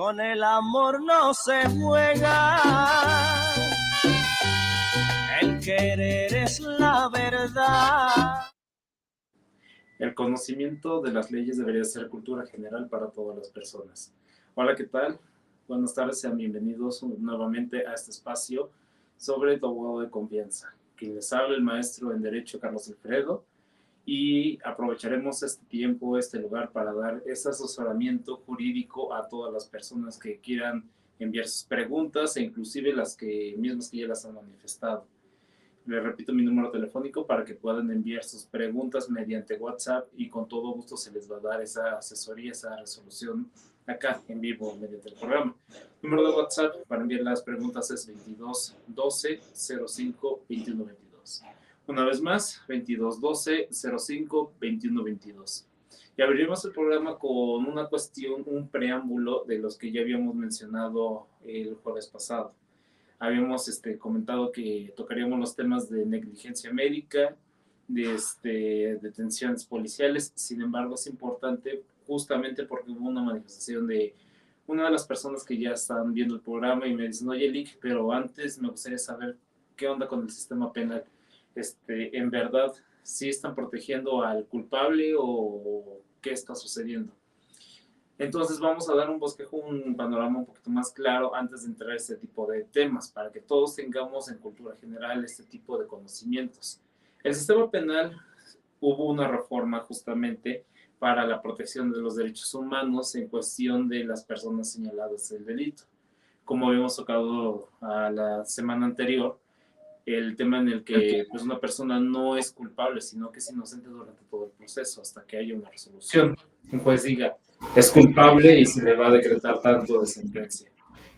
Con el amor no se juega, el querer es la verdad. El conocimiento de las leyes debería ser cultura general para todas las personas. Hola, ¿qué tal? Buenas tardes, sean bienvenidos nuevamente a este espacio sobre tu abogado de confianza. Quien les habla, el maestro en Derecho Carlos Alfredo, y aprovecharemos este tiempo, este lugar para dar ese asesoramiento jurídico a todas las personas que quieran enviar sus preguntas e inclusive las mismas que ya las han manifestado. Les repito mi número telefónico para que puedan enviar sus preguntas mediante WhatsApp y con todo gusto se les va a dar esa asesoría, esa resolución acá en vivo mediante el programa. El número de WhatsApp para enviar las preguntas es 22 12 05 21 22. Una vez más, 22 12 05 21 22. Y abriremos el programa con una cuestión, un preámbulo de los que ya habíamos mencionado el jueves pasado. Habíamos comentado que tocaríamos los temas de negligencia médica, de detenciones policiales. Sin embargo, es importante justamente porque hubo una manifestación de una de las personas que ya están viendo el programa y me dicen, oye, Lick, pero antes me gustaría saber qué onda con el sistema penal. En verdad, ¿sí están protegiendo al culpable o qué está sucediendo? Entonces vamos a dar un bosquejo, un panorama un poquito más claro antes de entrar a este tipo de temas, para que todos tengamos en cultura general este tipo de conocimientos. El sistema penal, hubo una reforma justamente para la protección de los derechos humanos en cuestión de las personas señaladas del delito. Como habíamos tocado a la semana anterior, el tema en el que pues, una persona no es culpable, sino que es inocente durante todo el proceso, hasta que haya una resolución. Un juez diga, es culpable y se le va a decretar tanto de sentencia.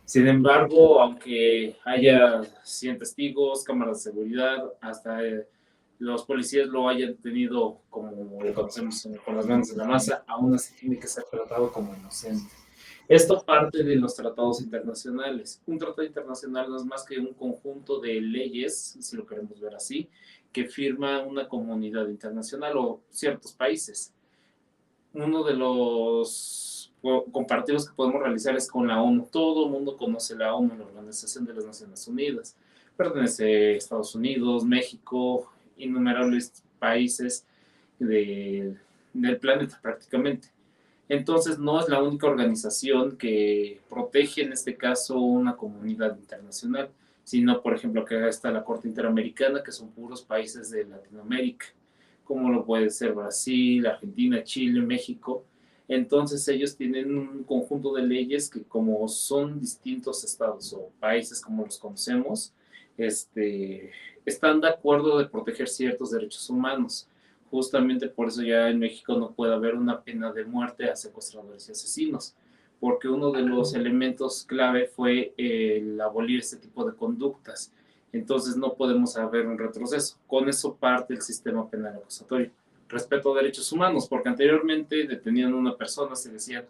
Sin embargo, aunque haya 100 testigos, cámaras de seguridad, hasta los policías lo hayan tenido, como lo conocemos, con las manos en la masa, aún así tiene que ser tratado como inocente. Esto parte de los tratados internacionales. Un tratado internacional no es más que un conjunto de leyes, si lo queremos ver así, que firma una comunidad internacional o ciertos países. Uno de los comparativos que podemos realizar es con la ONU. Todo el mundo conoce la ONU, la Organización de las Naciones Unidas. Pertenece a Estados Unidos, México, innumerables países del planeta prácticamente. Entonces no es la única organización que protege en este caso una comunidad internacional, sino por ejemplo que está la Corte Interamericana, que son puros países de Latinoamérica, como lo puede ser Brasil, Argentina, Chile, México. Entonces ellos tienen un conjunto de leyes que como son distintos estados o países como los conocemos, están de acuerdo de proteger ciertos derechos humanos. Justamente por eso ya en México no puede haber una pena de muerte a secuestradores y asesinos, porque uno de los elementos clave fue el abolir este tipo de conductas. Entonces no podemos haber un retroceso. Con eso parte el sistema penal acusatorio. Respeto a derechos humanos, porque anteriormente detenían a una persona, se decía,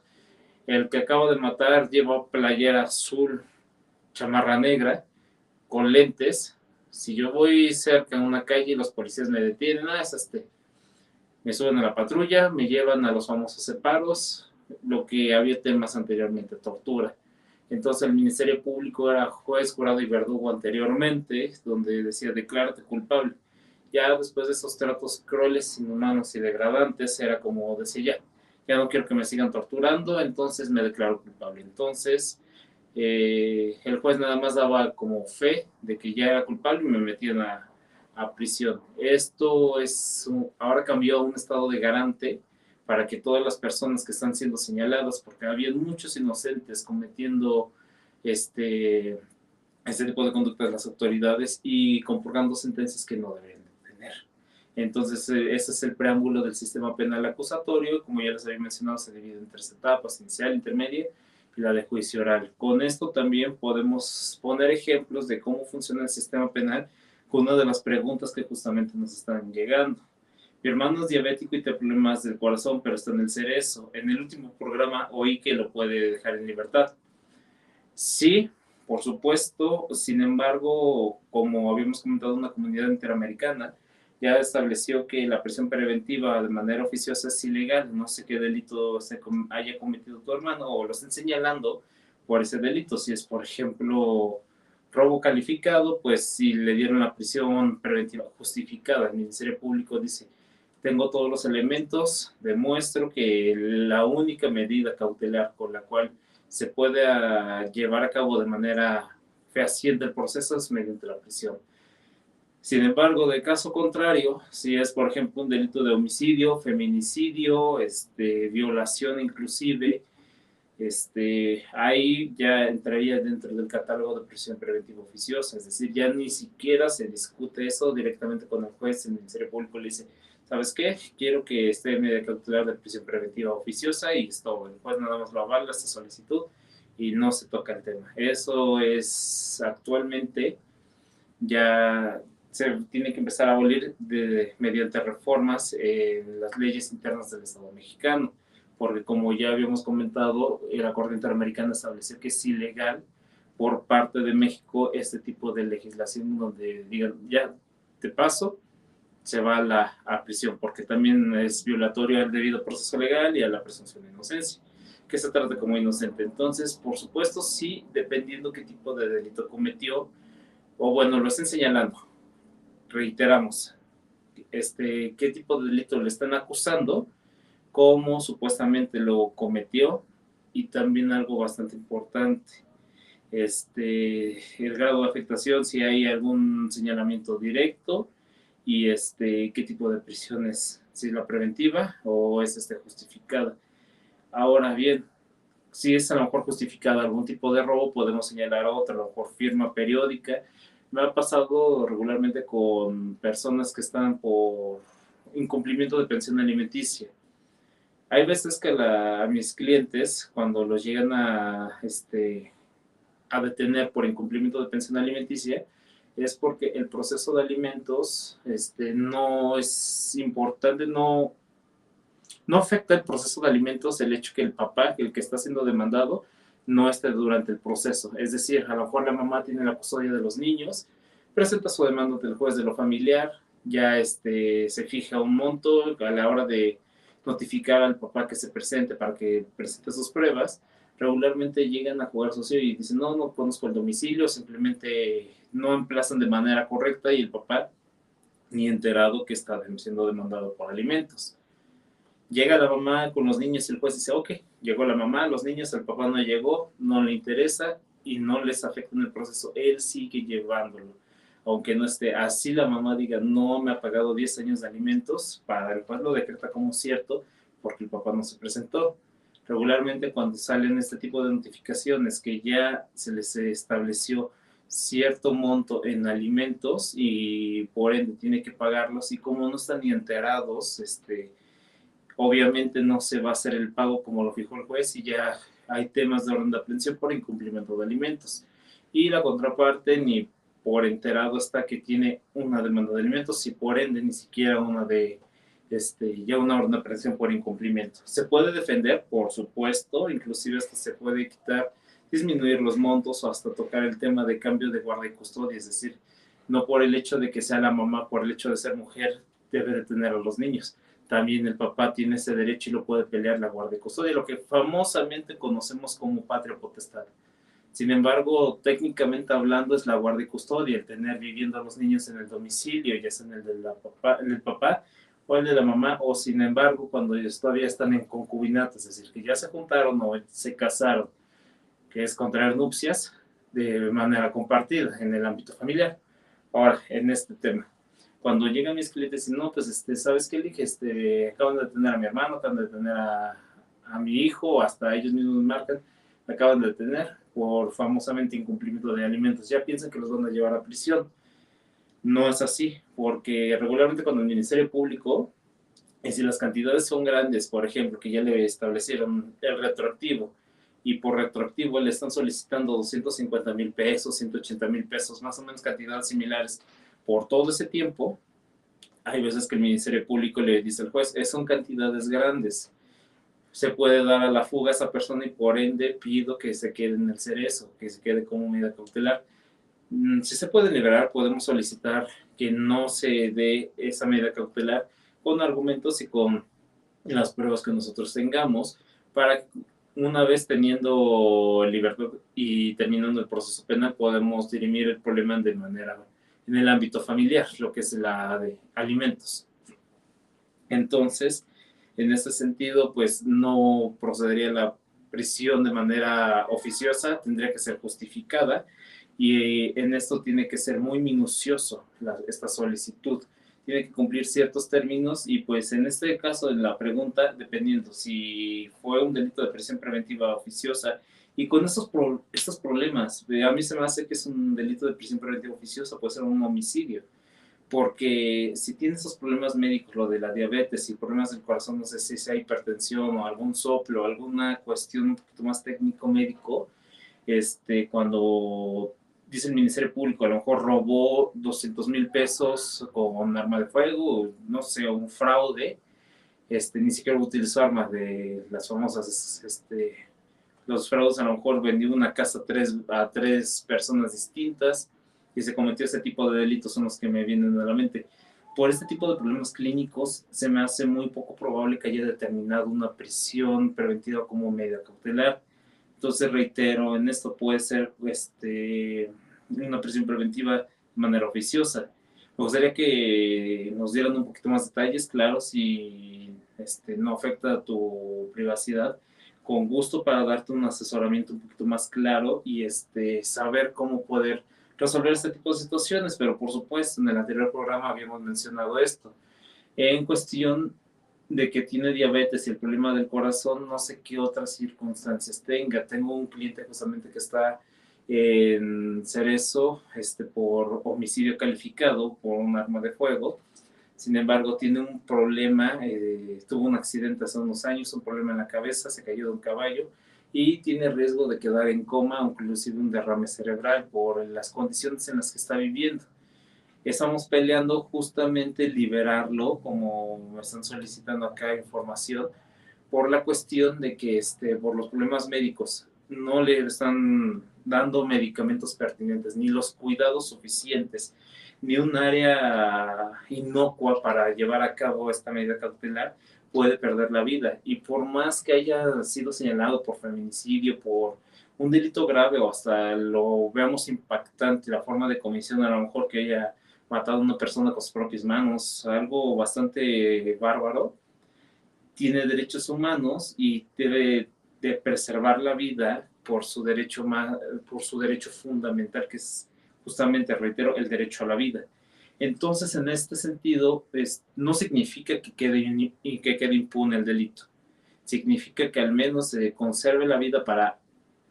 el que acaba de matar lleva playera azul, chamarra negra, con lentes. Si yo voy cerca en una calle y los policías me detienen, es me suben a la patrulla, me llevan a los famosos separos, lo que había temas anteriormente, tortura. Entonces el Ministerio Público era juez, jurado y verdugo anteriormente, donde decía declárate culpable. Ya después de esos tratos crueles, inhumanos y degradantes, era como decía ya no quiero que me sigan torturando, entonces me declaro culpable. Entonces el juez nada más daba como fe de que ya era culpable y me metían a prisión. Esto ahora cambió a un estado de garante para que todas las personas que están siendo señaladas, porque había muchos inocentes cometiendo este tipo de conductas de las autoridades y compurgando sentencias que no deberían de tener. Entonces, ese es el preámbulo del sistema penal acusatorio. Como ya les había mencionado, se divide en 3 etapas, inicial, intermedia y la de juicio oral. Con esto también podemos poner ejemplos de cómo funciona el sistema penal con una de las preguntas que justamente nos están llegando. Mi hermano es diabético y tiene problemas del corazón, pero está en el cerezo. En el último programa oí que lo puede dejar en libertad. Sí, por supuesto. Sin embargo, como habíamos comentado, una comunidad interamericana ya estableció que la prisión preventiva de manera oficiosa es ilegal. No sé qué delito haya cometido tu hermano o lo estén señalando, por ese delito. Si es, por ejemplo, robo calificado, pues si le dieron la prisión preventiva justificada, el Ministerio Público dice, tengo todos los elementos, demuestro que la única medida cautelar con la cual se puede llevar a cabo de manera fehaciente el proceso es mediante la prisión. Sin embargo, de caso contrario, si es, por ejemplo, un delito de homicidio, feminicidio, violación inclusive, ahí ya entraría dentro del catálogo de prisión preventiva oficiosa, es decir, ya ni siquiera se discute eso directamente con el juez. El Ministerio Público le dice, ¿sabes qué? Quiero que esté en medida cautelar de prisión preventiva oficiosa y es todo. El juez nada más lo avala esta solicitud y no se toca el tema. Eso es actualmente ya se tiene que empezar a abolir mediante reformas en las leyes internas del Estado mexicano, porque como ya habíamos comentado, la Corte Interamericana estableció que es ilegal por parte de México este tipo de legislación donde digan, ya te paso, se va a prisión, porque también es violatorio al debido proceso legal y a la presunción de inocencia, que se trata como inocente. Entonces, por supuesto, sí, dependiendo qué tipo de delito cometió, o bueno, lo estén señalando, reiteramos, qué tipo de delito le están acusando, cómo supuestamente lo cometió y también algo bastante importante, el grado de afectación, si hay algún señalamiento directo y qué tipo de prisión es, si la preventiva o es justificada. Ahora bien, si es a lo mejor justificada algún tipo de robo, podemos señalar otra, a lo mejor firma periódica. Me ha pasado regularmente con personas que están por incumplimiento de pensión alimenticia. Hay veces que a mis clientes, cuando los llegan a detener por incumplimiento de pensión alimenticia, es porque el proceso de alimentos no es importante, no afecta el proceso de alimentos el hecho que el papá, el que está siendo demandado, no esté durante el proceso. Es decir, a lo mejor la mamá tiene la custodia de los niños, presenta su demanda ante el juez de lo familiar, ya se fija un monto a la hora de notificar al papá que se presente para que presente sus pruebas. Regularmente llegan a jugar socio y dicen, no, no conozco el domicilio, simplemente no emplazan de manera correcta y el papá ni enterado que está siendo demandado por alimentos. Llega la mamá con los niños y el juez dice, ok, llegó la mamá, los niños, el papá no llegó, no le interesa y no les afecta en el proceso, él sigue llevándolo. Aunque no esté así, la mamá diga, no me ha pagado 10 años de alimentos, para el juez lo decreta como cierto porque el papá no se presentó. Regularmente cuando salen este tipo de notificaciones que ya se les estableció cierto monto en alimentos y por ende tiene que pagarlos y como no están ni enterados, obviamente no se va a hacer el pago como lo fijó el juez y ya hay temas de orden de aprehensión por incumplimiento de alimentos. Y la contraparte ni por enterado está que tiene una demanda de alimentos y por ende ni siquiera una ya una orden de aprehensión por incumplimiento. Se puede defender, por supuesto, inclusive hasta se puede quitar, disminuir los montos o hasta tocar el tema de cambio de guarda y custodia, es decir, no por el hecho de que sea la mamá, por el hecho de ser mujer, debe de tener a los niños. También el papá tiene ese derecho y lo puede pelear la guardia y custodia, lo que famosamente conocemos como patria potestad. Sin embargo, técnicamente hablando, es la guardia y custodia, el tener viviendo a los niños en el domicilio, ya sea en el del papá o el de la mamá, o sin embargo, cuando ellos todavía están en concubinato, es decir, que ya se juntaron o se casaron, que es contraer nupcias de manera compartida en el ámbito familiar. Ahora, en este tema, cuando llegan mis clientes y no, pues, ¿sabes qué? Le dije, acaban de detener a mi hermano, acaban de detener a mi hijo, hasta ellos mismos marcan, me acaban de detener por famosamente incumplimiento de alimentos. Ya piensan que los van a llevar a prisión. No es así, porque regularmente cuando el Ministerio Público, si las cantidades son grandes, por ejemplo, que ya le establecieron el retroactivo, y por retroactivo le están solicitando 250,000 pesos, 180,000 pesos, más o menos cantidades similares por todo ese tiempo, hay veces que el Ministerio Público le dice al juez, son cantidades grandes, se puede dar a la fuga a esa persona y por ende pido que se quede en el cerezo, que se quede como medida cautelar. Si se puede liberar, podemos solicitar que no se dé esa medida cautelar con argumentos y con las pruebas que nosotros tengamos para una vez teniendo libertad y terminando el proceso penal, podemos dirimir el problema de manera en el ámbito familiar, lo que es la de alimentos. Entonces, en este sentido, pues no procedería la prisión de manera oficiosa, tendría que ser justificada y en esto tiene que ser muy minucioso esta solicitud. Tiene que cumplir ciertos términos y pues en este caso, en la pregunta, dependiendo si fue un delito de prisión preventiva oficiosa y con estos problemas, a mí se me hace que es un delito de prisión preventiva oficiosa, puede ser un homicidio porque si tiene esos problemas médicos, lo de la diabetes y problemas del corazón, no sé si sea hipertensión o algún soplo, alguna cuestión un poquito más técnico-médico, cuando dice el Ministerio Público, a lo mejor robó 200,000 pesos con arma de fuego, no sé, un fraude, ni siquiera utilizó armas de las famosas, los fraudes, a lo mejor vendió una casa a tres personas distintas, y se cometió ese tipo de delitos son los que me vienen a la mente. Por este tipo de problemas clínicos se me hace muy poco probable que haya determinado una prisión preventiva como medida cautelar. Entonces reitero, en esto puede ser una prisión preventiva de manera oficiosa. Me gustaría que nos dieran un poquito más detalles, claro, si no afecta a tu privacidad, con gusto para darte un asesoramiento un poquito más claro y saber cómo poder resolver este tipo de situaciones, pero por supuesto, en el anterior programa habíamos mencionado esto. En cuestión de que tiene diabetes y el problema del corazón, no sé qué otras circunstancias tenga. Tengo un cliente justamente que está en Cerezo por homicidio calificado por un arma de fuego. Sin embargo, tiene un problema, tuvo un accidente hace unos años, un problema en la cabeza, se cayó de un caballo y tiene riesgo de quedar en coma o inclusive un derrame cerebral por las condiciones en las que está viviendo. Estamos peleando justamente liberarlo, como me están solicitando acá información, por la cuestión de que por los problemas médicos no le están dando medicamentos pertinentes, ni los cuidados suficientes, ni un área inocua para llevar a cabo esta medida cautelar, puede perder la vida. Y por más que haya sido señalado por feminicidio, por un delito grave o hasta lo veamos impactante, la forma de comisión, a lo mejor que haya matado a una persona con sus propias manos, algo bastante bárbaro, tiene derechos humanos y debe de preservar la vida por su derecho fundamental, que es justamente, reitero, el derecho a la vida. Entonces, en este sentido, no significa que quede impune el delito. Significa que al menos se conserve la vida para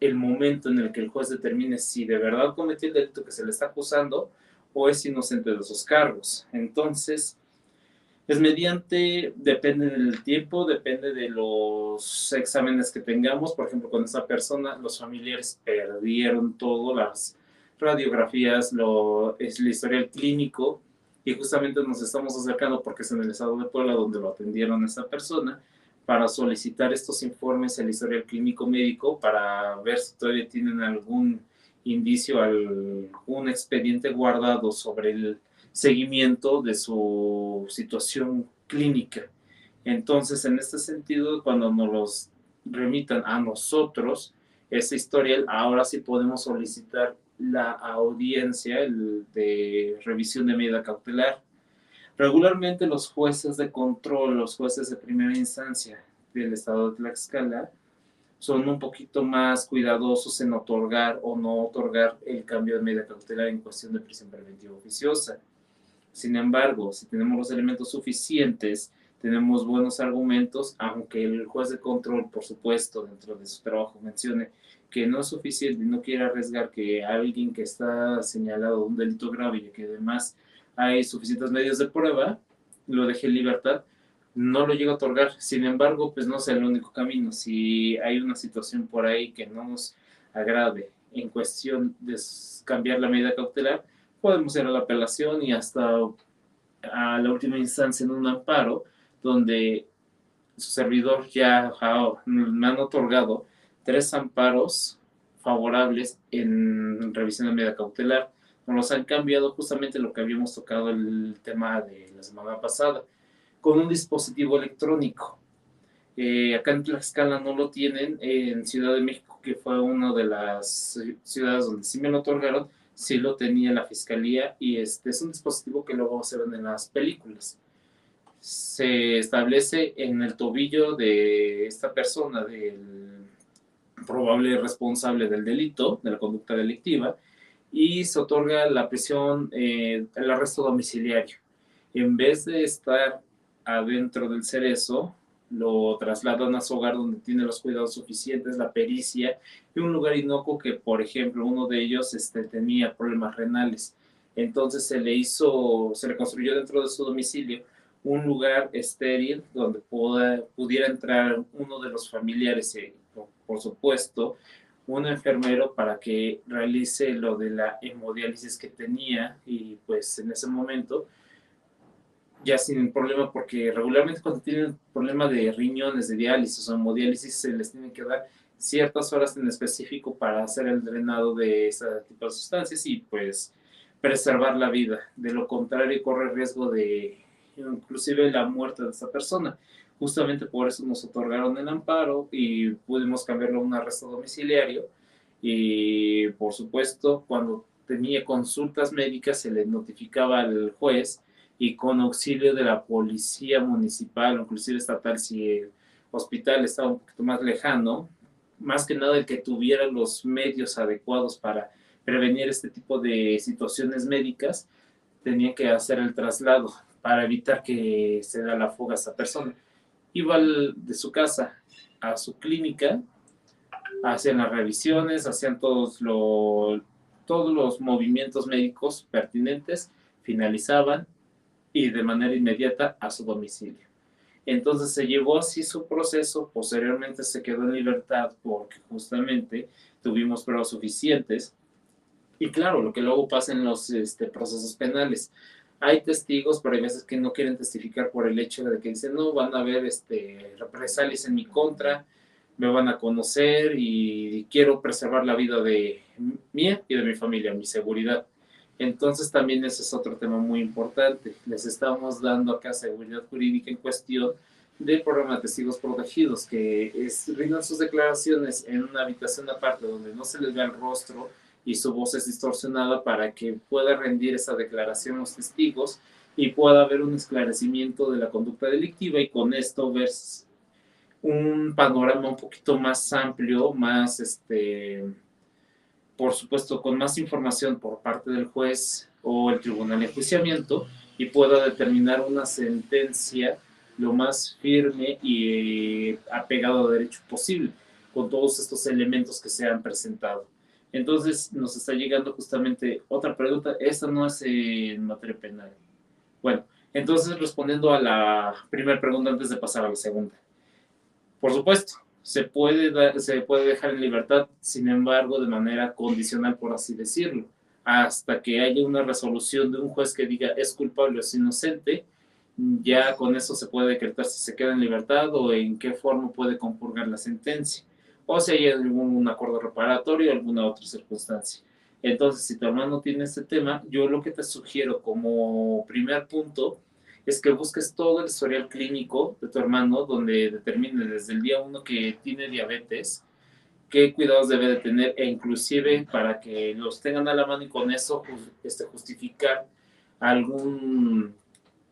el momento en el que el juez determine si de verdad cometió el delito que se le está acusando o es inocente de esos cargos. Entonces, es mediante, depende del tiempo, depende de los exámenes que tengamos. Por ejemplo, con esa persona, los familiares perdieron todo, las radiografías, es el historial clínico, y justamente nos estamos acercando porque es en el estado de Puebla donde lo atendieron a esta persona, para solicitar estos informes, el historial clínico médico, para ver si todavía tienen algún indicio, algún expediente guardado sobre el seguimiento de su situación clínica. Entonces, en este sentido, cuando nos los remitan a nosotros, ese historial, ahora sí podemos solicitar la audiencia de revisión de medida cautelar. Regularmente los jueces de control, los jueces de primera instancia del estado de Tlaxcala, son un poquito más cuidadosos en otorgar o no otorgar el cambio de medida cautelar en cuestión de prisión preventiva oficiosa. Sin embargo, si tenemos los elementos suficientes, tenemos buenos argumentos, aunque el juez de control, por supuesto, dentro de su trabajo mencione que no es suficiente y no quiere arriesgar que alguien que está señalado de un delito grave y que además hay suficientes medios de prueba, lo deje en libertad, no lo llega a otorgar. Sin embargo, pues no es el único camino. Si hay una situación por ahí que no nos agrade en cuestión de cambiar la medida cautelar, podemos ir a la apelación y hasta a la última instancia en un amparo, donde su servidor ya me han otorgado 3 amparos favorables en revisión de medida cautelar. Nos los han cambiado justamente lo que habíamos tocado el tema de la semana pasada, con un dispositivo electrónico. Acá en Tlaxcala no lo tienen, en Ciudad de México, que fue una de las ciudades donde sí me lo otorgaron, sí lo tenía la fiscalía y es un dispositivo que luego se ven en las películas. Se establece en el tobillo de esta persona, del probable responsable del delito, de la conducta delictiva, y se otorga la prisión, el arresto domiciliario. En vez de estar adentro del cerezo, lo trasladan a su hogar donde tiene los cuidados suficientes, la pericia y un lugar inocuo que, por ejemplo, uno de ellos tenía problemas renales. Entonces se le construyó dentro de su domicilio un lugar estéril donde pudiera entrar uno de los familiares, por supuesto, un enfermero para que realice lo de la hemodiálisis que tenía y pues en ese momento ya sin problema, porque regularmente cuando tienen problema de riñones, de diálisis o hemodiálisis, se les tiene que dar ciertas horas en específico para hacer el drenado de ese tipo de sustancias y pues preservar la vida. De lo contrario, corre riesgo de inclusive la muerte de esta persona. Justamente por eso nos otorgaron el amparo y pudimos cambiarlo a un arresto domiciliario. Y por supuesto, cuando tenía consultas médicas, se le notificaba al juez y con auxilio de la policía municipal o inclusive estatal, si el hospital estaba un poquito más lejano, más que nada el que tuviera los medios adecuados para prevenir este tipo de situaciones médicas, tenía que hacer el traslado para evitar que se da la fuga a esa persona. Iba de su casa a su clínica, hacían las revisiones, hacían todos los movimientos médicos pertinentes, finalizaban y de manera inmediata a su domicilio. Entonces se llevó así su proceso, posteriormente se quedó en libertad porque justamente tuvimos pruebas suficientes y claro, lo que luego pasa en los procesos penales. Hay testigos, pero hay veces que no quieren testificar por el hecho de que dicen, no, van a haber represalias en mi contra, me van a conocer y quiero preservar la vida de mía y de mi familia, mi seguridad. Entonces también ese es otro tema muy importante. Les estamos dando acá seguridad jurídica en cuestión del programa de testigos protegidos, que rindan sus declaraciones en una habitación aparte donde no se les vea el rostro y su voz es distorsionada para que pueda rendir esa declaración los testigos y pueda haber un esclarecimiento de la conducta delictiva y con esto ver un panorama un poquito más amplio, más por supuesto, con más información por parte del juez o el tribunal de enjuiciamiento y pueda determinar una sentencia lo más firme y apegado a derecho posible, con todos estos elementos que se han presentado. Entonces, nos está llegando justamente otra pregunta. Esta no es en materia penal. Bueno, entonces, respondiendo a la primera pregunta antes de pasar a la segunda. Por supuesto, se puede dejar en libertad, sin embargo, de manera condicional, por así decirlo, hasta que haya una resolución de un juez que diga es culpable o es inocente, ya con eso se puede decretar si se queda en libertad o en qué forma puede compurgar la sentencia, o si hay algún acuerdo reparatorio o alguna otra circunstancia. Entonces, si tu hermano tiene este tema, yo lo que te sugiero como primer punto es que busques todo el historial clínico de tu hermano, donde determine desde el día uno que tiene diabetes, qué cuidados debe de tener, e inclusive para que los tengan a la mano y con eso justificar algún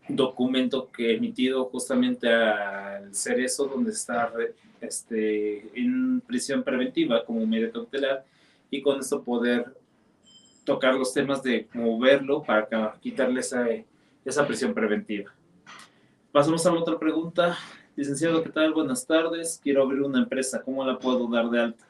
documento que emitido justamente al Cerezo, donde está en prisión preventiva como medida cautelar, y con esto poder tocar los temas de moverlo para quitarle esa prisión preventiva. Pasamos a la otra pregunta. Licenciado, ¿qué tal? Buenas tardes. Quiero abrir una empresa. ¿Cómo la puedo dar de alta?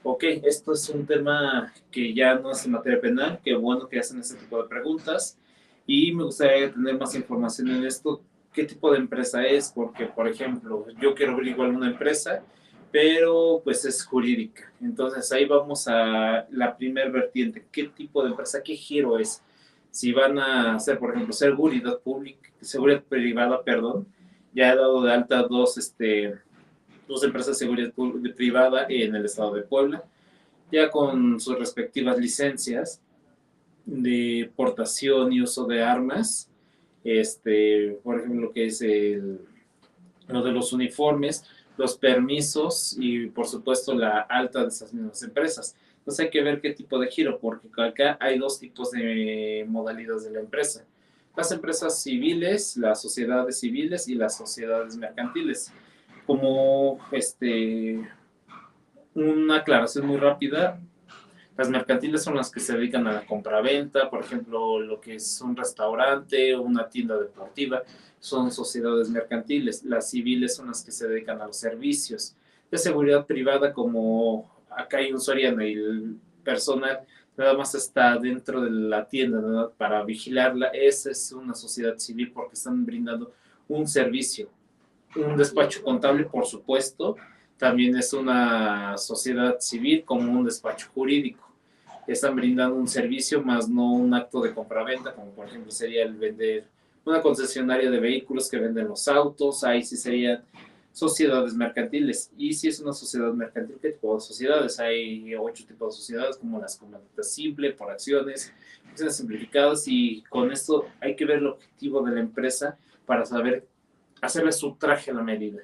Ok, esto es un tema que ya no es en materia penal. Qué bueno que hacen ese tipo de preguntas. Y me gustaría tener más información en esto. ¿Qué tipo de empresa es? Porque, por ejemplo, yo quiero abrir igual una empresa, pero pues es jurídica. Entonces ahí vamos a la primer vertiente. ¿Qué tipo de empresa? ¿Qué giro es? Si van a hacer, por ejemplo, seguridad pública, seguridad privada, perdón, ya he dado de alta dos empresas de seguridad privada en el estado de Puebla, ya con sus respectivas licencias de portación y uso de armas, por ejemplo, lo que es lo de los uniformes, los permisos y por supuesto la alta de esas mismas empresas. Entonces hay que ver qué tipo de giro, porque acá hay dos tipos de modalidades de la empresa. Las empresas civiles, las sociedades civiles y las sociedades mercantiles. Como una aclaración muy rápida, las mercantiles son las que se dedican a la compraventa, por ejemplo, lo que es un restaurante o una tienda deportiva, son sociedades mercantiles. Las civiles son las que se dedican a los servicios de seguridad privada, como acá hay un Soriana y el personal nada más está dentro de la tienda, ¿verdad?, para vigilarla. Esa es una sociedad civil porque están brindando un servicio. Un despacho contable, por supuesto, también es una sociedad civil como un despacho jurídico. Están brindando un servicio más no un acto de compraventa, como por ejemplo sería el vender una concesionaria de vehículos que venden los autos. Ahí sí serían sociedades mercantiles. Y si es una sociedad mercantil, ¿qué tipo de sociedades? Hay 8 tipos de sociedades, como las comandantes simple, por acciones, acciones simplificadas, y con esto hay que ver el objetivo de la empresa para saber hacerle su traje a la medida.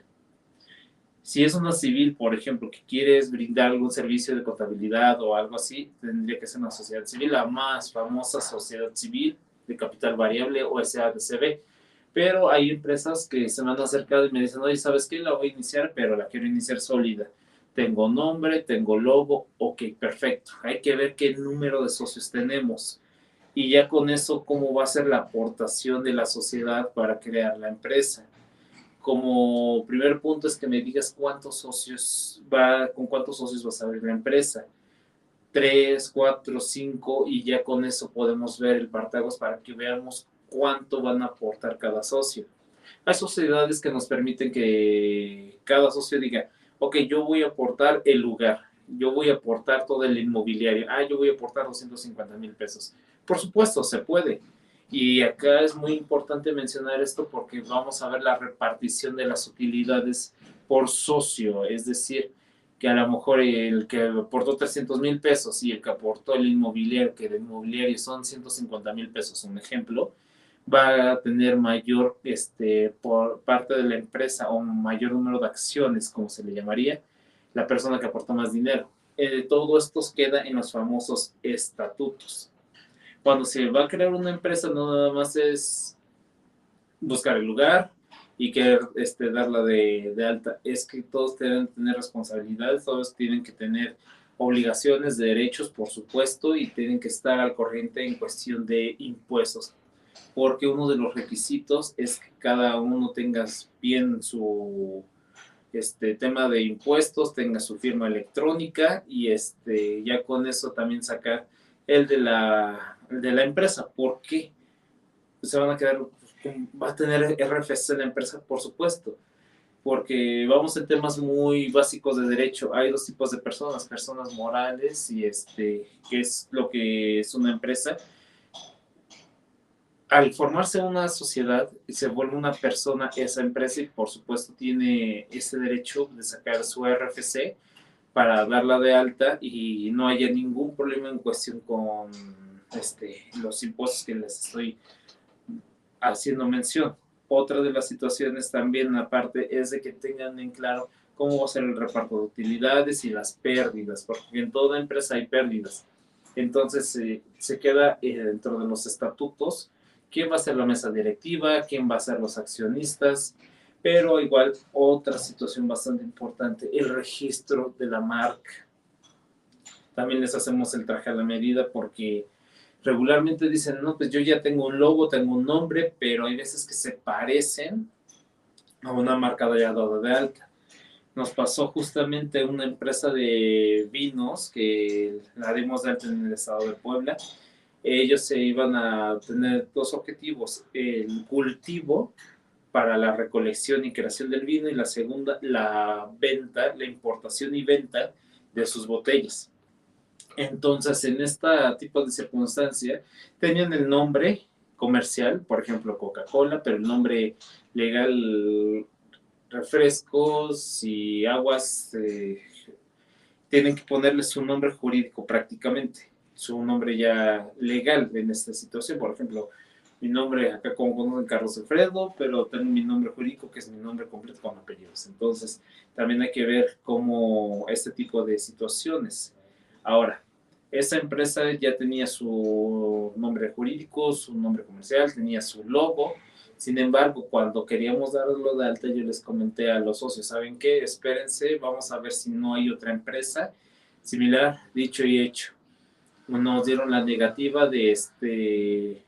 Si es una civil, por ejemplo, que quieres brindar algún servicio de contabilidad o algo así, tendría que ser una sociedad civil, la más famosa sociedad civil de capital variable o SADCB. Pero hay empresas que se me han acercado y me dicen, oye, ¿sabes qué? La voy a iniciar, pero la quiero iniciar sólida. Tengo nombre, tengo logo, ok, perfecto. Hay que ver qué número de socios tenemos. Y ya con eso, cómo va a ser la aportación de la sociedad para crear la empresa. Como primer punto es que me digas con cuántos socios vas a abrir la empresa. 3, 4, 5, y ya con eso podemos ver el partaguas para que veamos cuánto van a aportar cada socio. Hay sociedades que nos permiten que cada socio diga, ok, yo voy a aportar el lugar, yo voy a aportar todo el inmobiliario, yo voy a aportar 250,000 pesos. Por supuesto, se puede. Y acá es muy importante mencionar esto porque vamos a ver la repartición de las utilidades por socio, es decir, que a lo mejor el que aportó 300,000 pesos y el que aportó el inmobiliario, que el inmobiliario son 150,000 pesos, un ejemplo, va a tener mayor por parte de la empresa o mayor número de acciones, como se le llamaría, la persona que aporta más dinero. Todo esto queda en los famosos estatutos. Cuando se va a crear una empresa, no nada más es buscar el lugar y querer darla de alta. Es que todos deben tener responsabilidades, todos tienen que tener obligaciones, derechos, por supuesto, y tienen que estar al corriente en cuestión de impuestos, porque uno de los requisitos es que cada uno tenga bien su tema de impuestos, tenga su firma electrónica, y ya con eso también sacar el de la empresa. ¿Por qué? Pues se van a quedar, va a tener RFC la empresa, por supuesto, porque vamos en temas muy básicos de derecho. Hay dos tipos de personas morales y que es lo que es una empresa. Al formarse una sociedad, se vuelve una persona esa empresa, y por supuesto tiene ese derecho de sacar su RFC para darla de alta y no haya ningún problema en cuestión con los impuestos que les estoy haciendo mención. Otra de las situaciones también aparte es de que tengan en claro cómo va a ser el reparto de utilidades y las pérdidas, porque en toda empresa hay pérdidas. Entonces se queda dentro de los estatutos quién va a ser la mesa directiva, quién va a ser los accionistas, pero igual otra situación bastante importante, el registro de la marca. También les hacemos el traje a la medida porque regularmente dicen, no, pues yo ya tengo un logo, tengo un nombre, pero hay veces que se parecen a una marca ya dada de alta. Nos pasó justamente una empresa de vinos que la dimos de alta en el estado de Puebla. Ellos se iban a tener dos objetivos: el cultivo para la recolección y creación del vino, y la segunda, la venta, la importación y venta de sus botellas. Entonces, en este tipo de circunstancia, tenían el nombre comercial, por ejemplo, Coca-Cola, pero el nombre legal, refrescos y aguas, tienen que ponerle su nombre jurídico prácticamente, su nombre ya legal en esta situación. Por ejemplo, Mi nombre, acá como conocen, Carlos Alfredo, pero tengo mi nombre jurídico, que es mi nombre completo con apellidos. Entonces, también hay que ver cómo este tipo de situaciones. Ahora, esta empresa ya tenía su nombre jurídico, su nombre comercial, tenía su logo. Sin embargo, cuando queríamos darlo de alta, yo les comenté a los socios, ¿saben qué? Espérense, vamos a ver si no hay otra empresa similar, dicho y hecho. Nos dieron la negativa del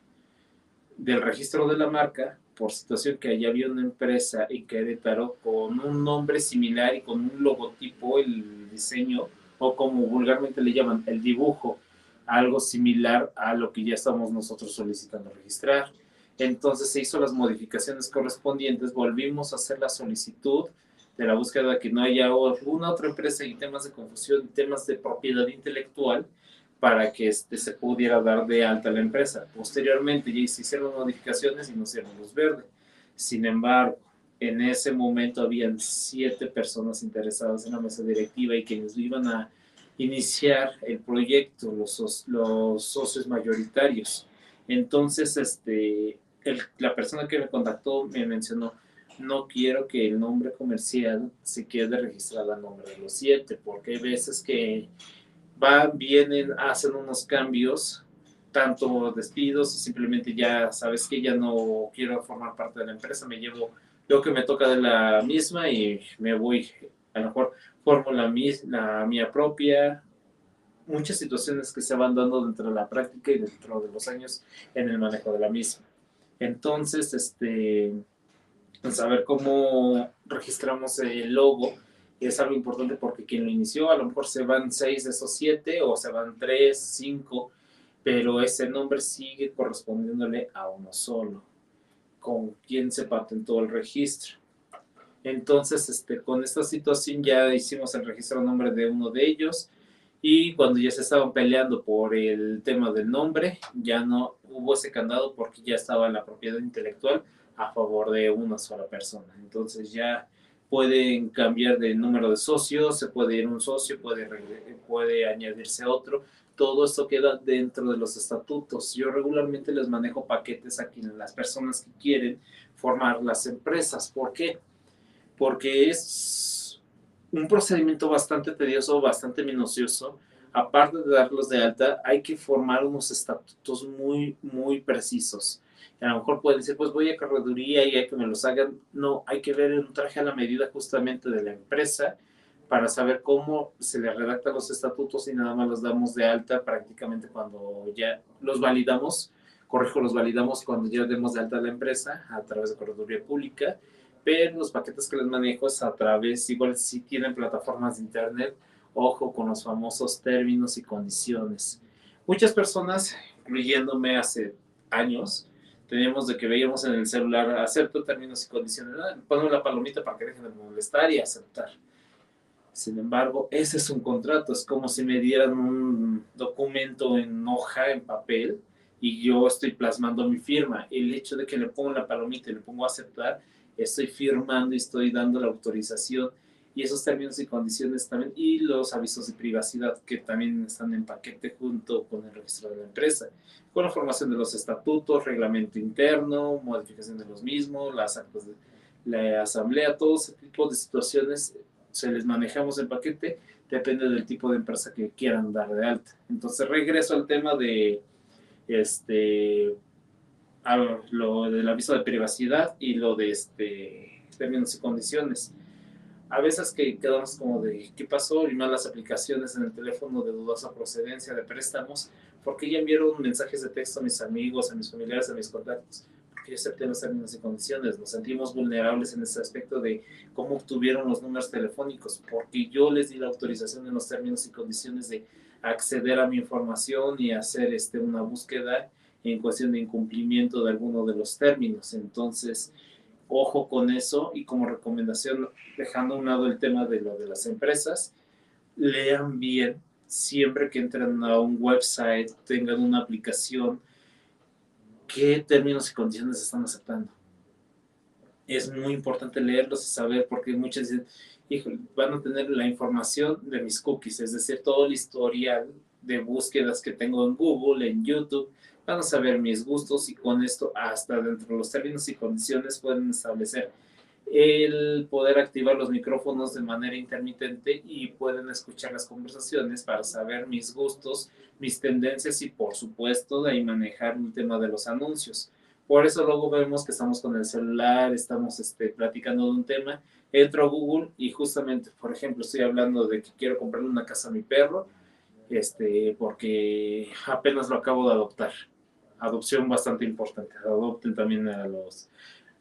registro de la marca por situación que allá había una empresa en Querétaro con un nombre similar y con un logotipo, el diseño, o como vulgarmente le llaman, el dibujo, algo similar a lo que ya estamos nosotros solicitando registrar. Entonces se hizo las modificaciones correspondientes, volvimos a hacer la solicitud de la búsqueda de que no haya alguna otra empresa y temas de confusión, temas de propiedad intelectual, para que se pudiera dar de alta la empresa. Posteriormente ya se hicieron modificaciones y nos dieron luz verde. Sin embargo, en ese momento habían 7 personas interesadas en la mesa directiva y quienes iban a iniciar el proyecto, los socios mayoritarios. Entonces, la persona que me contactó me mencionó, no quiero que el nombre comercial se quede registrado a nombre de los 7, porque hay veces que van, vienen, hacen unos cambios, tanto despidos, o simplemente ya sabes que ya no quiero formar parte de la empresa, me llevo lo que me toca de la misma y me voy, a lo mejor formo la mía propia, muchas situaciones que se van dando dentro de la práctica y dentro de los años en el manejo de la misma. Entonces, saber cómo registramos el logo es algo importante porque quien lo inició, a lo mejor se van 6 de esos 7 o se van 3, 5, pero ese nombre sigue correspondiéndole a uno solo, con quien se patentó el registro. Entonces, con esta situación ya hicimos el registro a nombre de uno de ellos y cuando ya se estaban peleando por el tema del nombre, ya no hubo ese candado porque ya estaba la propiedad intelectual a favor de una sola persona. Entonces ya pueden cambiar de número de socios, se puede ir un socio, puede añadirse otro. Todo esto queda dentro de los estatutos. Yo regularmente les manejo paquetes a quienes las personas que quieren formar las empresas. ¿Por qué? Porque es un procedimiento bastante tedioso, bastante minucioso. Aparte de darlos de alta, hay que formar unos estatutos muy, muy precisos. A lo mejor pueden decir, pues voy a correduría y hay que me los hagan. No, hay que ver un traje a la medida justamente de la empresa para saber cómo se le redactan los estatutos y nada más los damos de alta prácticamente cuando ya los validamos. Corrijo, los validamos cuando ya demos de alta a la empresa a través de correduría pública, pero los paquetes que les manejo es a través, igual si tienen plataformas de internet, ojo con los famosos términos y condiciones. Muchas personas, incluyéndome hace años, teníamos de que veíamos en el celular, acepto términos y condiciones, ponemos la palomita para que dejen de molestar y aceptar. Sin embargo, ese es un contrato, es como si me dieran un documento en hoja, en papel, y yo estoy plasmando mi firma. El hecho de que le pongo la palomita y le pongo a aceptar, estoy firmando y estoy dando la autorización. Y esos términos y condiciones también, y los avisos de privacidad que también están en paquete junto con el registro de la empresa, con la formación de los estatutos, reglamento interno, modificación de los mismos, las actas de la asamblea, todo ese tipo de situaciones se les manejamos el paquete, depende del tipo de empresa que quieran dar de alta. Entonces regreso al tema de a lo del aviso de privacidad y lo de términos y condiciones. A veces que quedamos como de qué pasó y más las aplicaciones en el teléfono de dudosa procedencia de préstamos, porque ya enviaron mensajes de texto a mis amigos, a mis familiares, a mis contactos, porque yo acepté los términos y condiciones. Nos sentimos vulnerables en ese aspecto de cómo obtuvieron los números telefónicos, porque yo les di la autorización en los términos y condiciones de acceder a mi información y hacer una búsqueda en cuestión de incumplimiento de alguno de los términos. Entonces, ojo con eso, y como recomendación, dejando a un lado el tema de lo de las empresas, lean bien siempre que entren a un website, tengan una aplicación, qué términos y condiciones están aceptando. Es muy importante leerlos y saber, porque muchos dicen, híjole, van a tener la información de mis cookies, es decir, todo el historial de búsquedas que tengo en Google, en YouTube, van a saber mis gustos y con esto hasta dentro de los términos y condiciones pueden establecer el poder activar los micrófonos de manera intermitente y pueden escuchar las conversaciones para saber mis gustos, mis tendencias y por supuesto de ahí manejar un tema de los anuncios. Por eso luego vemos que estamos con el celular, estamos platicando de un tema, entro a Google y justamente, por ejemplo, estoy hablando de que quiero comprarle una casa a mi perro, porque apenas lo acabo de adoptar. Adopción bastante importante. Adopten también a los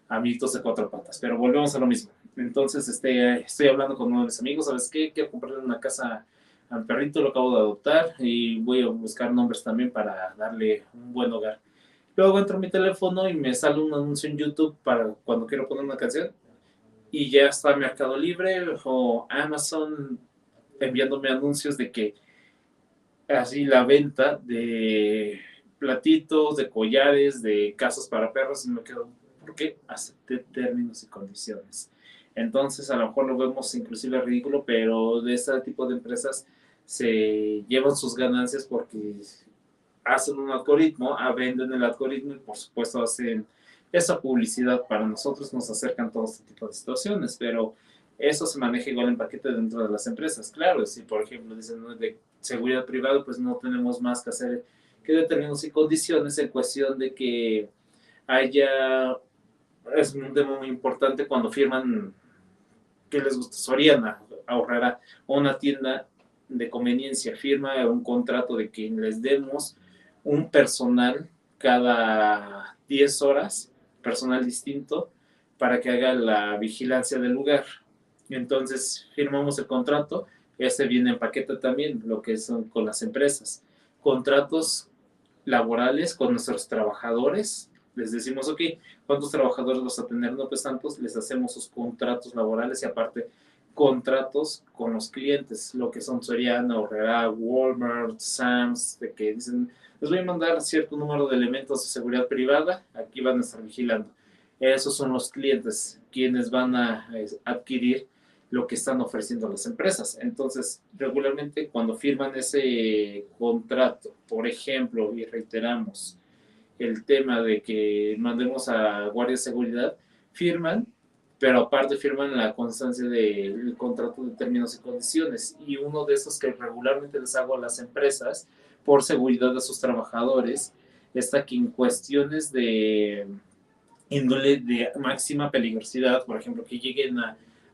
amiguitos de cuatro patas. Pero volvemos a lo mismo. Entonces, estoy hablando con uno de mis amigos. ¿Sabes qué? Quiero comprarle una casa al perrito, lo acabo de adoptar y voy a buscar nombres también para darle un buen hogar. Luego entro a mi teléfono y me sale un anuncio en YouTube para cuando quiero poner una canción y ya está Mercado Libre o Amazon enviándome anuncios de que así la venta de platitos, de collares, de casas para perros y me quedo, ¿por qué? Acepté términos y condiciones. Entonces a lo mejor lo vemos inclusive ridículo, pero de este tipo de empresas se llevan sus ganancias porque hacen un algoritmo, venden el algoritmo y por supuesto hacen esa publicidad para nosotros, nos acercan todo este tipo de situaciones, pero eso se maneja igual en paquete dentro de las empresas. Claro, si por ejemplo dicen ¿no? de seguridad privada, pues no tenemos más que hacer que de términos y condiciones en cuestión de que haya, es un tema muy importante cuando firman, ¿qué les gusta? Soriana, Ahorrará, o una tienda de conveniencia, firma un contrato de que les demos un personal cada 10 horas, personal distinto, para que haga la vigilancia del lugar. Entonces firmamos el contrato, este viene en paquete también, lo que son con las empresas. Contratos laborales con nuestros trabajadores, les decimos, ok, ¿cuántos trabajadores vas a tener? No, pues tantos, les hacemos sus contratos laborales y aparte contratos con los clientes, lo que son Soriana, Aurrera, Walmart, Sam's, de que dicen, les voy a mandar cierto número de elementos de seguridad privada, aquí van a estar vigilando. Esos son los clientes quienes van a adquirir lo que están ofreciendo las empresas. Entonces, regularmente cuando firman ese contrato, por ejemplo, y reiteramos el tema de que mandemos a Guardia de Seguridad, firman, pero aparte firman la constancia del contrato de términos y condiciones. Y uno de esos que regularmente les hago a las empresas por seguridad de sus trabajadores está que en cuestiones de índole de máxima peligrosidad, por ejemplo, que lleguen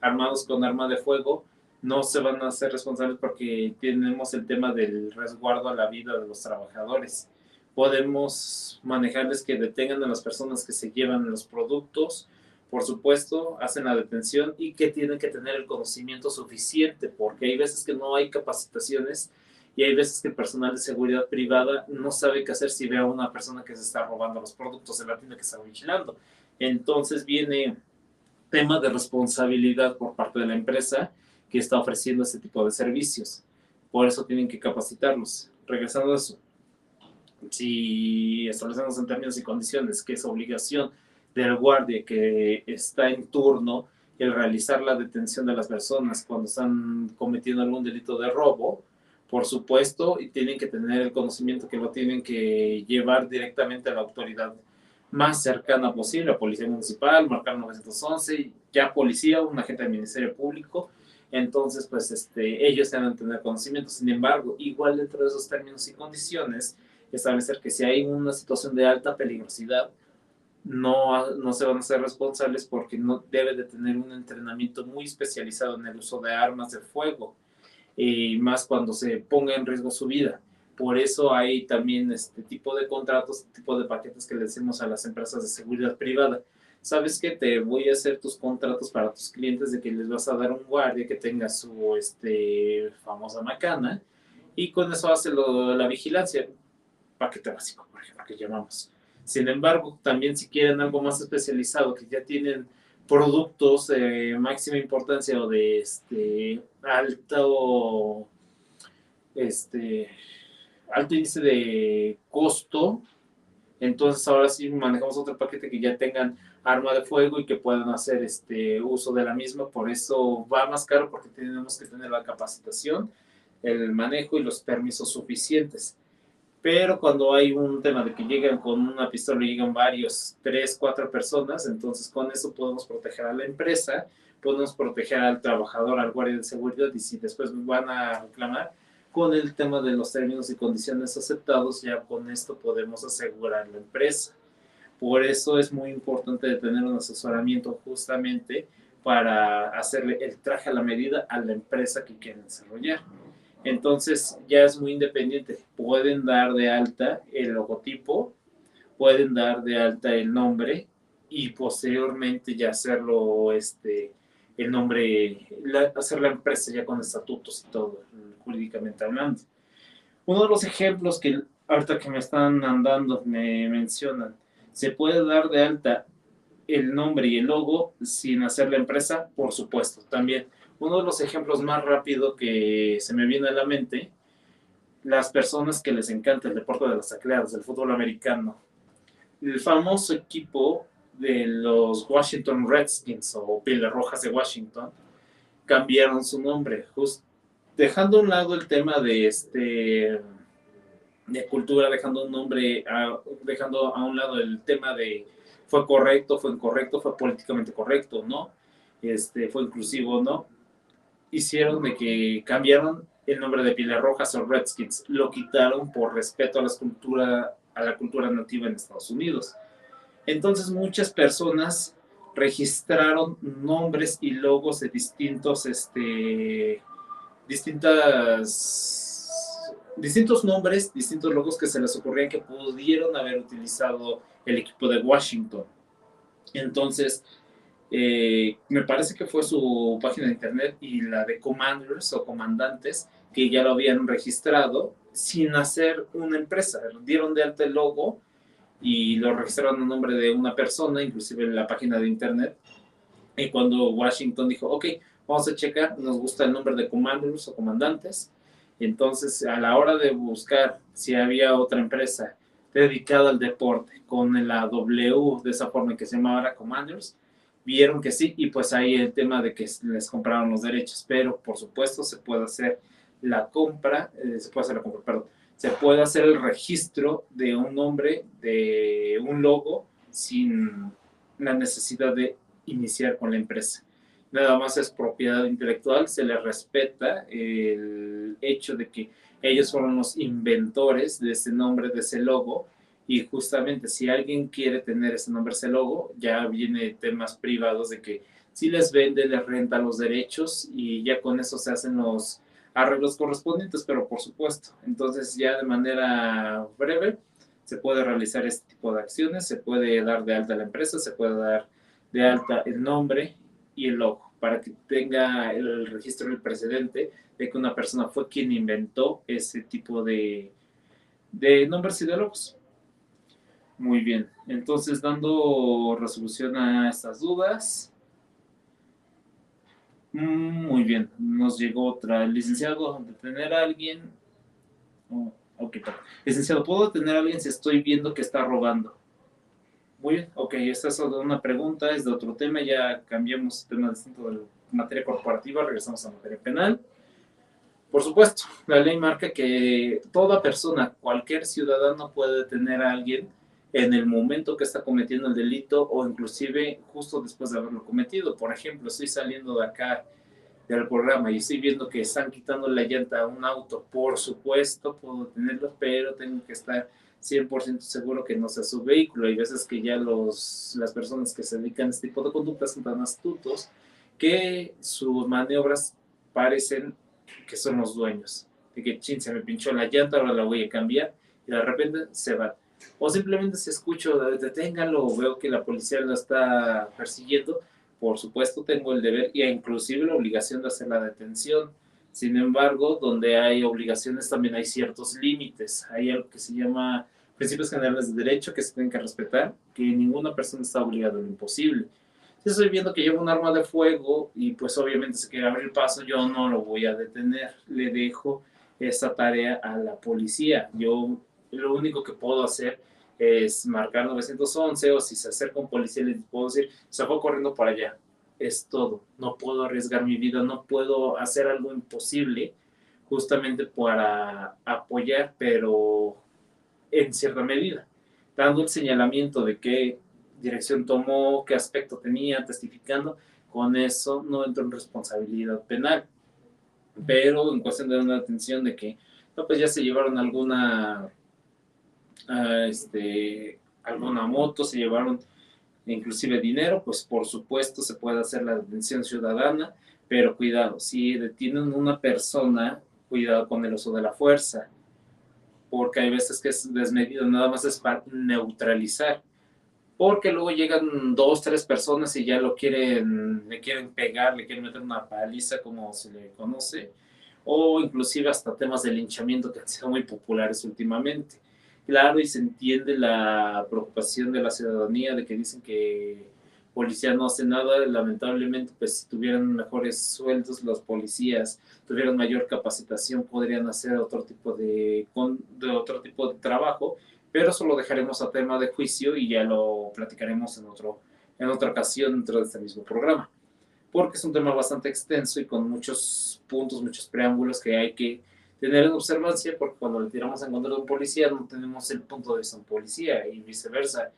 armados con arma de fuego, no se van a hacer responsables porque tenemos el tema del resguardo a la vida de los trabajadores. Podemos manejarles que detengan a las personas que se llevan los productos, por supuesto, hacen la detención y que tienen que tener el conocimiento suficiente, porque hay veces que no hay capacitaciones y hay veces que el personal de seguridad privada no sabe qué hacer si ve a una persona que se está robando los productos de la tienda que está vigilando. Entonces viene tema de responsabilidad por parte de la empresa que está ofreciendo ese tipo de servicios. Por eso tienen que capacitarlos. Regresando a eso, si establecemos en términos y condiciones que es obligación del guardia que está en turno el realizar la detención de las personas cuando están cometiendo algún delito de robo, por supuesto, y tienen que tener el conocimiento que lo tienen que llevar directamente a la autoridad más cercana posible, a Policía Municipal, marcar 911, ya policía, un agente del Ministerio Público, entonces pues ellos deben tener conocimiento. Sin embargo, igual dentro de esos términos y condiciones, establecer que si hay una situación de alta peligrosidad, no se van a ser responsables porque no debe de tener un entrenamiento muy especializado en el uso de armas de fuego, y más cuando se ponga en riesgo su vida. Por eso hay también este tipo de contratos, este tipo de paquetes que le decimos a las empresas de seguridad privada. ¿Sabes qué? Te voy a hacer tus contratos para tus clientes de que les vas a dar un guardia que tenga su famosa macana y con eso hace la vigilancia. Paquete básico, por ejemplo, que llamamos. Sin embargo, también si quieren algo más especializado, que ya tienen productos de máxima importancia o de este, alto índice de costo, entonces ahora sí manejamos otro paquete que ya tengan arma de fuego y que puedan hacer uso de la misma. Por eso va más caro porque tenemos que tener la capacitación, el manejo y los permisos suficientes. Pero cuando hay un tema de que llegan con una pistola y llegan varios, 3, 4 personas, entonces con eso podemos proteger a la empresa, podemos proteger al trabajador, al guardia de seguridad, y si después van a reclamar, con el tema de los términos y condiciones aceptados, ya con esto podemos asegurar la empresa. Por eso es muy importante tener un asesoramiento justamente para hacerle el traje a la medida a la empresa que quieren desarrollar. Entonces ya es muy independiente. Pueden dar de alta el logotipo, pueden dar de alta el nombre y posteriormente ya hacerlo el nombre, hacer la empresa ya con estatutos y todo, jurídicamente hablando. Uno de los ejemplos que ahorita que me están andando me mencionan, se puede dar de alta el nombre y el logo sin hacer la empresa, por supuesto, también. Uno de los ejemplos más rápido que se me viene a la mente, las personas que les encanta el deporte de las tacleadas, del fútbol americano. El famoso equipo de los Washington Redskins o Pieles Rojas de Washington cambiaron su nombre, dejando a un lado el tema de cultura, dejando un nombre, dejando a un lado el tema de fue correcto, fue incorrecto, fue políticamente correcto, ¿no? Fue inclusivo, ¿no? Hicieron de que cambiaron el nombre de Pieles Rojas o Redskins, lo quitaron por respeto a la cultura nativa en Estados Unidos. Entonces muchas personas registraron nombres y logos de distintos nombres, distintos logos que se les ocurrían que pudieron haber utilizado el equipo de Washington. Entonces, me parece que fue su página de internet y la de Commanders o Comandantes, que ya lo habían registrado sin hacer una empresa. Dieron de alta el logo y lo registraron a nombre de una persona, inclusive en la página de internet. Y cuando Washington dijo, ok, vamos a checar, nos gusta el nombre de Commanders o Comandantes. Entonces, a la hora de buscar si había otra empresa dedicada al deporte con la W de esa forma que se llamaba Commanders, vieron que sí, y pues ahí el tema de que les compraron los derechos, pero por supuesto se puede hacer la compra, perdón, se puede hacer el registro de un nombre, de un logo, sin la necesidad de iniciar con la empresa. Nada más es propiedad intelectual, se les respeta el hecho de que ellos fueron los inventores de ese nombre, de ese logo, y justamente si alguien quiere tener ese nombre, ese logo, ya viene temas privados de que si les vende, les renta los derechos y ya con eso se hacen los arreglos correspondientes, pero por supuesto, entonces ya de manera breve se puede realizar este tipo de acciones, se puede dar de alta la empresa, se puede dar de alta el nombre y el logo para que tenga el registro del precedente de que una persona fue quien inventó ese tipo de nombres y de logos. Muy bien, entonces dando resolución a estas dudas. Muy bien, nos llegó otra. Licenciado, detener a alguien. Oh, ok, licenciado, ¿puedo detener a alguien si estoy viendo que está robando? Muy bien, ok, esta es una pregunta, es de otro tema, ya cambiamos tema distinto de materia corporativa, regresamos a materia penal. Por supuesto, la ley marca que toda persona, cualquier ciudadano puede detener a alguien en el momento que está cometiendo el delito o inclusive justo después de haberlo cometido. Por ejemplo, estoy saliendo de acá del programa y estoy viendo que están quitando la llanta a un auto. Por supuesto, puedo detenerlo, pero tengo que estar 100% seguro que no sea su vehículo. Hay veces que ya las personas que se dedican a este tipo de conductas son tan astutos que sus maniobras parecen que son los dueños. De que, chin, se me pinchó la llanta, ahora la voy a cambiar, y de repente se van. O simplemente se escucho, deténganlo, o veo que la policía lo está persiguiendo. Por supuesto, tengo el deber e inclusive la obligación de hacer la detención. Sin embargo, donde hay obligaciones también hay ciertos límites. Hay algo que se llama principios generales de derecho que se tienen que respetar, que ninguna persona está obligada a lo imposible. Si estoy viendo que lleva un arma de fuego y pues obviamente se quiere abrir paso, yo no lo voy a detener, le dejo esa tarea a la policía. Yo lo único que puedo hacer es marcar 911 o si se acerca un policía le puedo decir, se fue corriendo para allá. Es todo. No puedo arriesgar mi vida, no puedo hacer algo imposible justamente para apoyar, pero en cierta medida, dando el señalamiento de qué dirección tomó, qué aspecto tenía, testificando. Con eso no entró en responsabilidad penal, pero en cuestión de una detención de que no, pues ya se llevaron alguna moto, se llevaron inclusive dinero, pues por supuesto se puede hacer la detención ciudadana, pero cuidado, si detienen a una persona, cuidado con el uso de la fuerza, porque hay veces que es desmedido, nada más es para neutralizar, porque luego llegan dos, tres personas y ya le quieren pegar, le quieren meter una paliza, como se le conoce, o inclusive hasta temas de linchamiento que han sido muy populares últimamente. Claro, y se entiende la preocupación de la ciudadanía de que dicen que policía no hace nada. Lamentablemente, pues si tuvieran mejores sueldos los policías, tuvieran mayor capacitación, podrían hacer otro tipo de trabajo, pero eso lo dejaremos a tema de juicio y ya lo platicaremos en otra ocasión dentro de este mismo programa, porque es un tema bastante extenso y con muchos puntos, muchos preámbulos que hay que tener en observancia, porque cuando le tiramos en contra de un policía no tenemos el punto de vista de un policía y viceversa.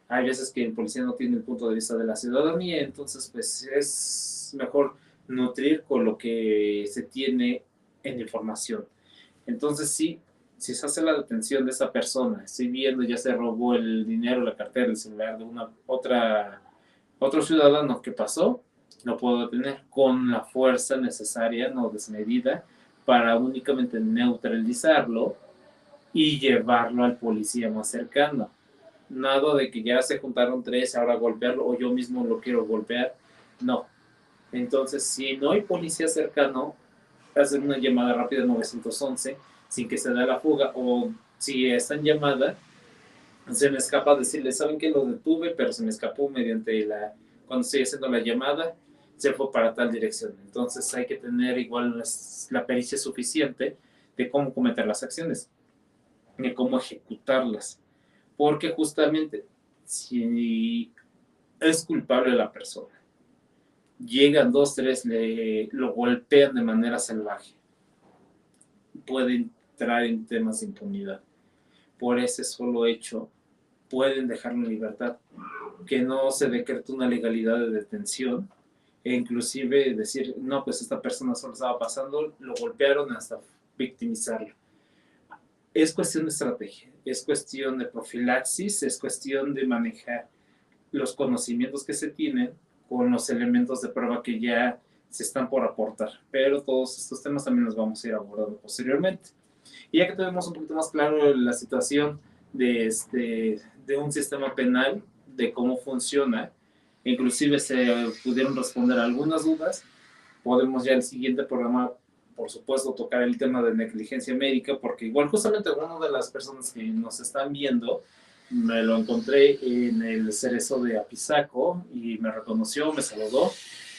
Hay veces que el policía no tiene el punto de vista de la ciudadanía, entonces pues es mejor nutrir con lo que se tiene en información. Entonces sí, si se hace la detención de esa persona, estoy viendo ya se robó el dinero, la cartera, el celular de otro ciudadano que pasó, lo puedo detener con la fuerza necesaria, no desmedida, para únicamente neutralizarlo y llevarlo al policía más cercano. Nada de que ya se juntaron tres, ahora golpearlo, o yo mismo lo quiero golpear. No. Entonces, si no hay policía cercano, hacer una llamada rápida al 911 sin que se dé la fuga, o si está en llamada, se me escapa decirle, ¿saben que lo detuve? Pero se me escapó cuando estoy haciendo la llamada, se fue para tal dirección. Entonces hay que tener igual la pericia suficiente de cómo cometer las acciones, de cómo ejecutarlas, porque justamente si es culpable la persona, llegan dos, tres, lo golpean de manera salvaje, puede entrar en temas de impunidad. Por ese solo hecho, pueden dejarlo en libertad, que no se decrete una legalidad de detención, e inclusive decir, no, pues esta persona solo estaba pasando, lo golpearon hasta victimizarlo. Es cuestión de estrategia, es cuestión de profilaxis, es cuestión de manejar los conocimientos que se tienen con los elementos de prueba que ya se están por aportar. Pero todos estos temas también los vamos a ir abordando posteriormente. Y ya que tenemos un poquito más claro la situación de un sistema penal, de cómo funciona, inclusive se pudieron responder algunas dudas, podemos ya el siguiente programa, por supuesto, tocar el tema de negligencia médica, porque igual justamente una de las personas que nos están viendo, me lo encontré en el Cerezo de Apizaco y me reconoció, me saludó,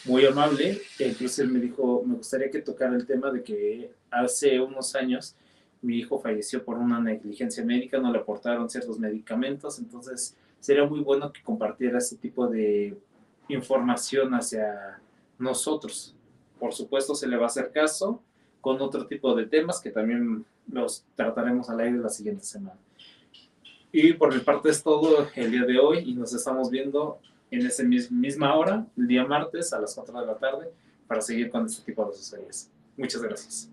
muy amable, e incluso él me dijo, me gustaría que tocara el tema de que hace unos años mi hijo falleció por una negligencia médica, no le aportaron ciertos medicamentos, entonces sería muy bueno que compartiera ese tipo de información hacia nosotros. Por supuesto se le va a hacer caso con otro tipo de temas que también los trataremos al aire la siguiente semana. Y por mi parte es todo el día de hoy y nos estamos viendo en esa misma hora, el día martes a las 4 de la tarde, para seguir con este tipo de asesorías. Muchas gracias.